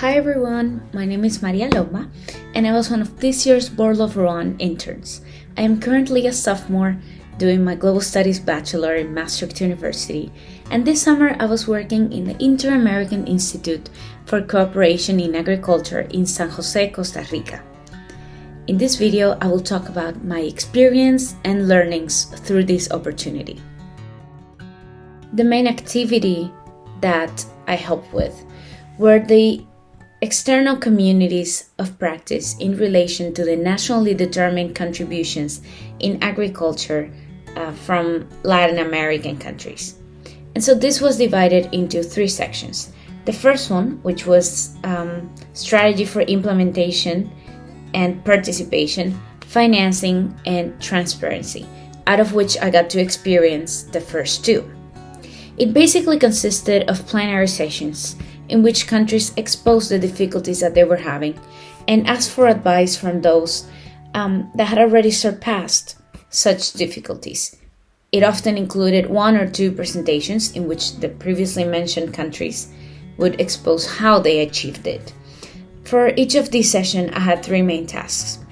Hi everyone, my name is Maria Lomba and I was one of this year's Borlaug-Ruan interns. I am currently a sophomore doing my Global Studies Bachelor in Maastricht University, and this summer I was working in the Inter-American Institute for Cooperation in Agriculture in San Jose, Costa Rica. In this video, I will talk about my experience and learnings through this opportunity. The main activity that I helped with were the external communities of practice in relation to the nationally determined contributions in agriculture from Latin American countries. And so this was divided into three sections. The first one, which was strategy for implementation and participation, financing, and transparency, out of which I got to experience the first two. It basically consisted of plenary sessions in which countries exposed the difficulties that they were having and asked for advice from those that had already surpassed such difficulties. It often included one or two presentations in which the previously mentioned countries would expose how they achieved it. For each of these sessions, I had three main tasks.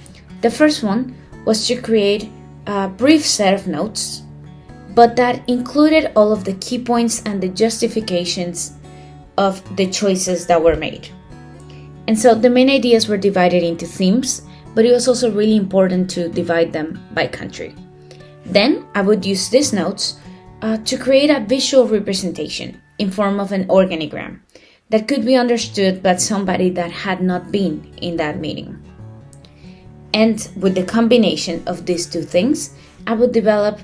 The first one was to create a brief set of notes, but that included all of the key points and the justifications of the choices that were made. And so the main ideas were divided into themes, but it was also really important to divide them by country. Then I would use these notes to create a visual representation in form of an organigram that could be understood by somebody that had not been in that meeting. And with the combination of these two things, I would develop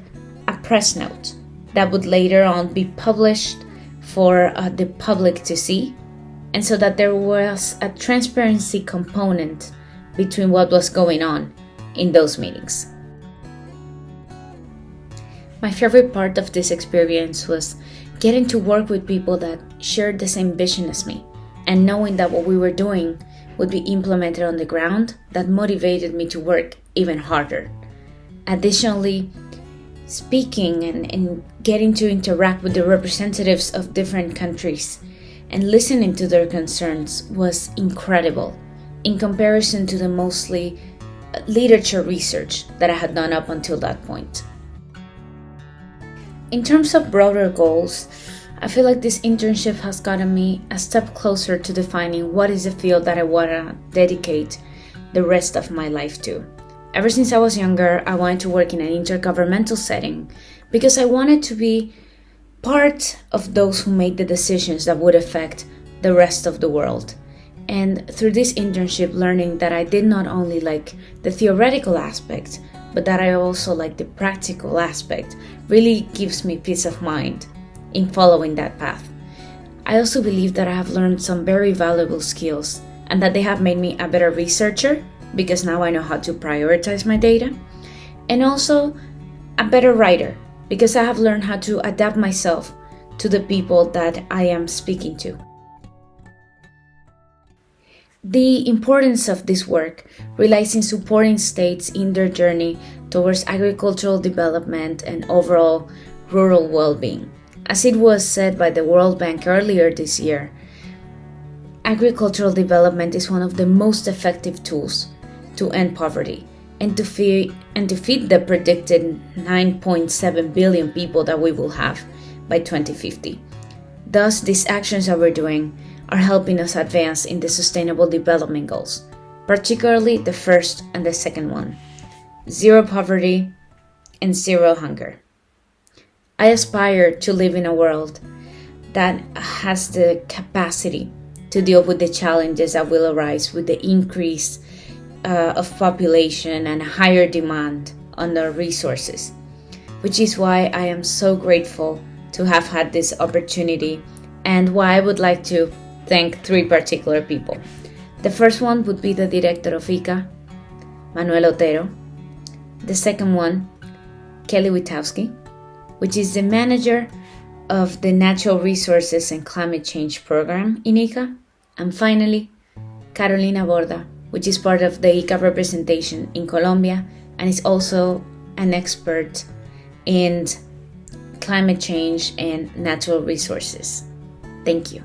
a press note that would later on be published for the public to see, and so that there was a transparency component between what was going on in those meetings. My favorite part of this experience was getting to work with people that shared the same vision as me, and knowing that what we were doing would be implemented on the ground. That motivated me to work even harder. Additionally, speaking and getting to interact with the representatives of different countries and listening to their concerns was incredible in comparison to the mostly literature research that I had done up until that point. In terms of broader goals, I feel like this internship has gotten me a step closer to defining what is the field that I want to dedicate the rest of my life to. Ever since I was younger, I wanted to work in an intergovernmental setting because I wanted to be part of those who make the decisions that would affect the rest of the world. And through this internship, learning that I did not only like the theoretical aspect, but that I also like the practical aspect really gives me peace of mind in following that path. I also believe that I have learned some very valuable skills and that they have made me a better researcher, because now I know how to prioritize my data, and also a better writer, because I have learned how to adapt myself to the people that I am speaking to. The importance of this work relies in supporting states in their journey towards agricultural development and overall rural well-being. As it was said by the World Bank earlier this year, agricultural development is one of the most effective tools to end poverty and to feed the predicted 9.7 billion people that we will have by 2050. Thus, these actions that we're doing are helping us advance in the Sustainable Development Goals, particularly the first and the second one: zero poverty and zero hunger. I aspire to live in a world that has the capacity to deal with the challenges that will arise with the increase of population and higher demand on our resources, which is why I am so grateful to have had this opportunity, and why I would like to thank three particular people. The first one would be the director of ICA, Manuel Otero. The second one, Kelly Witowski, which is the manager of the Natural Resources and Climate Change Program in ICA. And finally, Carolina Borda, which is part of the ICA representation in Colombia and is also an expert in climate change and natural resources. Thank you.